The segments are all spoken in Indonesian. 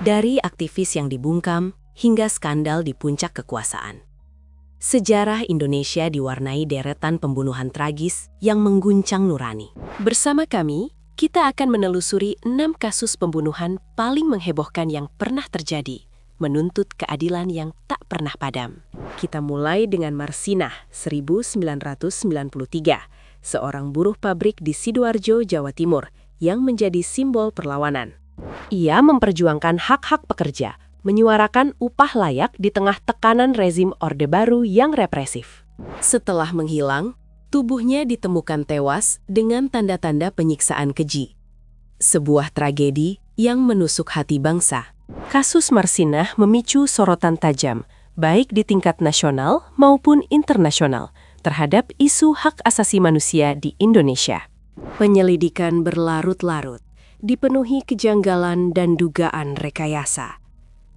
Dari aktivis yang dibungkam hingga skandal di puncak kekuasaan. Sejarah Indonesia diwarnai deretan pembunuhan tragis yang mengguncang nurani. Bersama kami, kita akan menelusuri 6 kasus pembunuhan paling menghebohkan yang pernah terjadi, menuntut keadilan yang tak pernah padam. Kita mulai dengan Marsinah, 1993, seorang buruh pabrik di Sidoarjo, Jawa Timur, yang menjadi simbol perlawanan. Ia memperjuangkan hak-hak pekerja, menyuarakan upah layak di tengah tekanan rezim Orde Baru yang represif. Setelah menghilang, tubuhnya ditemukan tewas dengan tanda-tanda penyiksaan keji. Sebuah tragedi yang menusuk hati bangsa. Kasus Marsinah memicu sorotan tajam, baik di tingkat nasional maupun internasional, terhadap isu hak asasi manusia di Indonesia. Penyelidikan berlarut-larut, dipenuhi kejanggalan dan dugaan rekayasa.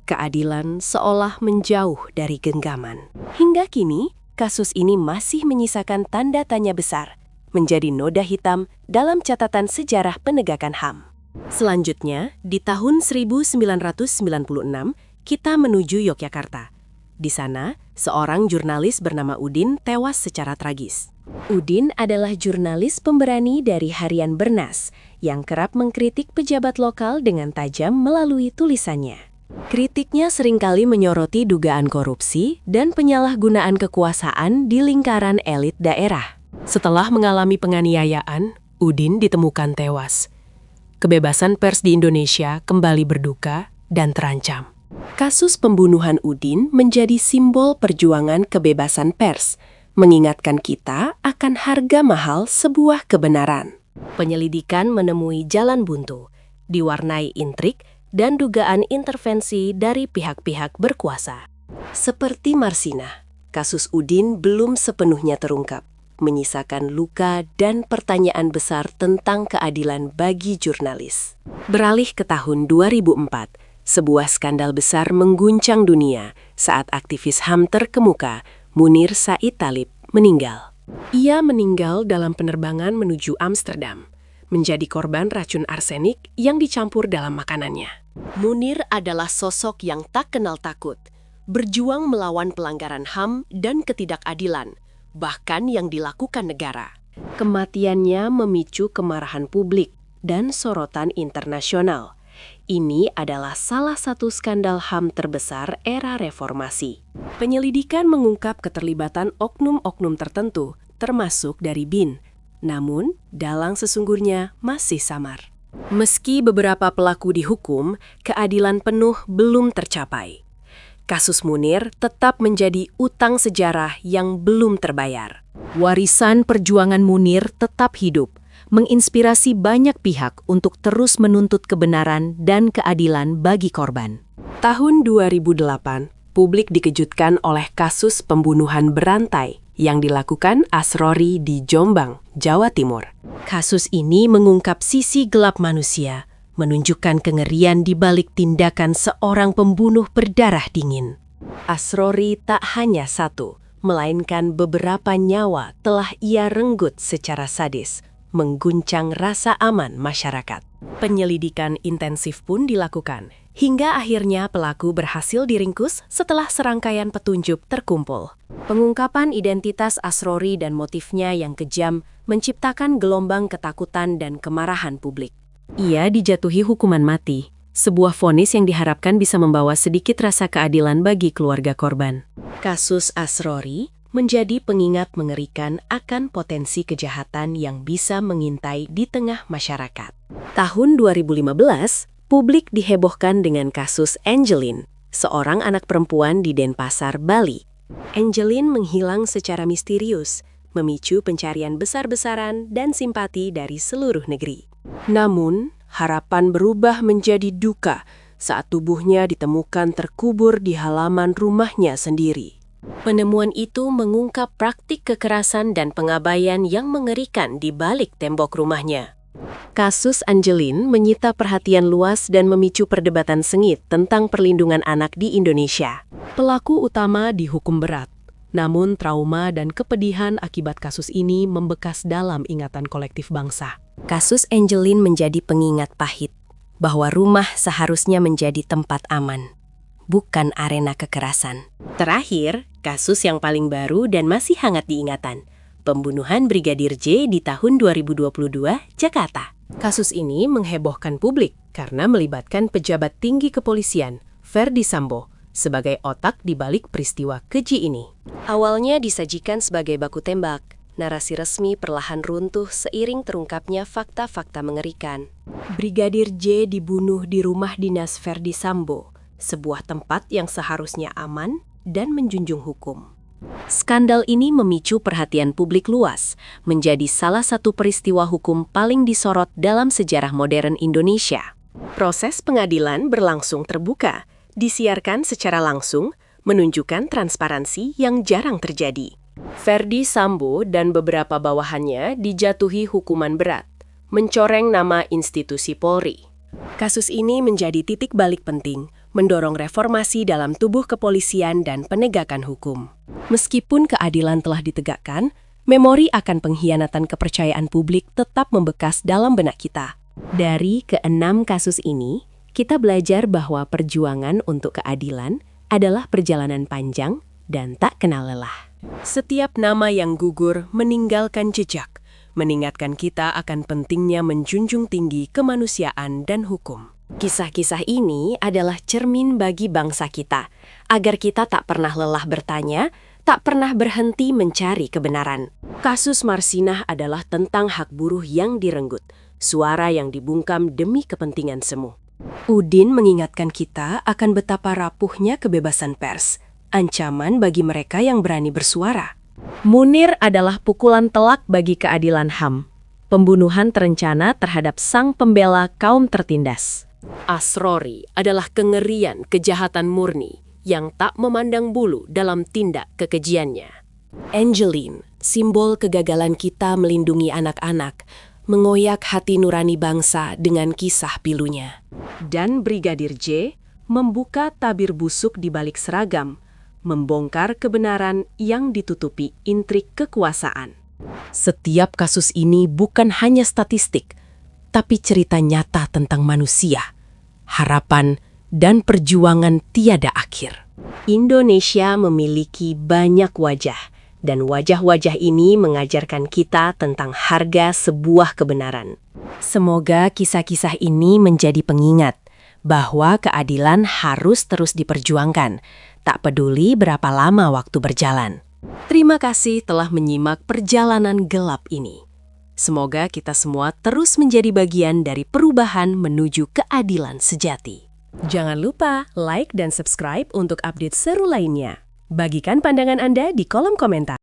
Keadilan seolah menjauh dari genggaman. Hingga kini, kasus ini masih menyisakan tanda tanya besar, menjadi noda hitam dalam catatan sejarah penegakan HAM. Selanjutnya, di tahun 1996, kita menuju Yogyakarta. Di sana, seorang jurnalis bernama Udin tewas secara tragis. Udin adalah jurnalis pemberani dari harian Bernas yang kerap mengkritik pejabat lokal dengan tajam melalui tulisannya. Kritiknya seringkali menyoroti dugaan korupsi dan penyalahgunaan kekuasaan di lingkaran elit daerah. Setelah mengalami penganiayaan, Udin ditemukan tewas. Kebebasan pers di Indonesia kembali berduka dan terancam. Kasus pembunuhan Udin menjadi simbol perjuangan kebebasan pers, mengingatkan kita akan harga mahal sebuah kebenaran. Penyelidikan menemui jalan buntu, diwarnai intrik dan dugaan intervensi dari pihak-pihak berkuasa. Seperti Marsinah, kasus Udin belum sepenuhnya terungkap, menyisakan luka dan pertanyaan besar tentang keadilan bagi jurnalis. Beralih ke tahun 2004, sebuah skandal besar mengguncang dunia saat aktivis HAM terkemuka, Munir Said Talib, meninggal. Ia meninggal dalam penerbangan menuju Amsterdam, menjadi korban racun arsenik yang dicampur dalam makanannya. Munir adalah sosok yang tak kenal takut, berjuang melawan pelanggaran HAM dan ketidakadilan, bahkan yang dilakukan negara. Kematiannya memicu kemarahan publik dan sorotan internasional. Ini adalah salah satu skandal HAM terbesar era reformasi. Penyelidikan mengungkap keterlibatan oknum-oknum tertentu, termasuk dari BIN. Namun, dalang sesungguhnya masih samar. Meski beberapa pelaku dihukum, keadilan penuh belum tercapai. Kasus Munir tetap menjadi utang sejarah yang belum terbayar. Warisan perjuangan Munir tetap hidup, menginspirasi banyak pihak untuk terus menuntut kebenaran dan keadilan bagi korban. Tahun 2008, publik dikejutkan oleh kasus pembunuhan berantai yang dilakukan Asrori di Jombang, Jawa Timur. Kasus ini mengungkap sisi gelap manusia, menunjukkan kengerian di balik tindakan seorang pembunuh berdarah dingin. Asrori tak hanya satu, melainkan beberapa nyawa telah ia renggut secara sadis, mengguncang rasa aman masyarakat. Penyelidikan intensif pun dilakukan, hingga akhirnya pelaku berhasil diringkus setelah serangkaian petunjuk terkumpul. Pengungkapan identitas Asrori dan motifnya yang kejam menciptakan gelombang ketakutan dan kemarahan publik. Ia dijatuhi hukuman mati, sebuah vonis yang diharapkan bisa membawa sedikit rasa keadilan bagi keluarga korban. Kasus Asrori menjadi pengingat mengerikan akan potensi kejahatan yang bisa mengintai di tengah masyarakat. Tahun 2015, publik dihebohkan dengan kasus Angelin, seorang anak perempuan di Denpasar, Bali. Angelin menghilang secara misterius, memicu pencarian besar-besaran dan simpati dari seluruh negeri. Namun, harapan berubah menjadi duka saat tubuhnya ditemukan terkubur di halaman rumahnya sendiri. Penemuan itu mengungkap praktik kekerasan dan pengabaian yang mengerikan di balik tembok rumahnya. Kasus Angelin menyita perhatian luas dan memicu perdebatan sengit tentang perlindungan anak di Indonesia. Pelaku utama dihukum berat, namun trauma dan kepedihan akibat kasus ini membekas dalam ingatan kolektif bangsa. Kasus Angelin menjadi pengingat pahit, bahwa rumah seharusnya menjadi tempat aman, bukan arena kekerasan. Terakhir, kasus yang paling baru dan masih hangat diingatan, pembunuhan Brigadir J di tahun 2022, Jakarta. Kasus ini menghebohkan publik karena melibatkan pejabat tinggi kepolisian, Ferdy Sambo, sebagai otak di balik peristiwa keji ini. Awalnya disajikan sebagai baku tembak, narasi resmi perlahan runtuh seiring terungkapnya fakta-fakta mengerikan. Brigadir J dibunuh di rumah dinas Ferdy Sambo, sebuah tempat yang seharusnya aman dan menjunjung hukum. Skandal ini memicu perhatian publik luas, menjadi salah satu peristiwa hukum paling disorot dalam sejarah modern Indonesia. Proses pengadilan berlangsung terbuka, disiarkan secara langsung, menunjukkan transparansi yang jarang terjadi. Ferdy Sambo dan beberapa bawahannya dijatuhi hukuman berat, mencoreng nama institusi Polri. Kasus ini menjadi titik balik penting, mendorong reformasi dalam tubuh kepolisian dan penegakan hukum. Meskipun keadilan telah ditegakkan, memori akan pengkhianatan kepercayaan publik tetap membekas dalam benak kita. Dari ke-6 kasus ini, kita belajar bahwa perjuangan untuk keadilan adalah perjalanan panjang dan tak kenal lelah. Setiap nama yang gugur meninggalkan jejak, mengingatkan kita akan pentingnya menjunjung tinggi kemanusiaan dan hukum. Kisah-kisah ini adalah cermin bagi bangsa kita, agar kita tak pernah lelah bertanya, tak pernah berhenti mencari kebenaran. Kasus Marsinah adalah tentang hak buruh yang direnggut, suara yang dibungkam demi kepentingan semu. Udin mengingatkan kita akan betapa rapuhnya kebebasan pers, ancaman bagi mereka yang berani bersuara. Munir adalah pukulan telak bagi keadilan HAM, pembunuhan terencana terhadap sang pembela kaum tertindas. Asrori adalah kengerian kejahatan murni yang tak memandang bulu dalam tindak kekejiannya. Angeline, simbol kegagalan kita melindungi anak-anak, mengoyak hati nurani bangsa dengan kisah pilunya. Dan Brigadir J membuka tabir busuk di balik seragam, membongkar kebenaran yang ditutupi intrik kekuasaan. Setiap kasus ini bukan hanya statistik, tapi cerita nyata tentang manusia, harapan, dan perjuangan tiada akhir. Indonesia memiliki banyak wajah, dan wajah-wajah ini mengajarkan kita tentang harga sebuah kebenaran. Semoga kisah-kisah ini menjadi pengingat bahwa keadilan harus terus diperjuangkan, tak peduli berapa lama waktu berjalan. Terima kasih telah menyimak perjalanan gelap ini. Semoga kita semua terus menjadi bagian dari perubahan menuju keadilan sejati. Jangan lupa like dan subscribe untuk update seru lainnya. Bagikan pandangan Anda di kolom komentar.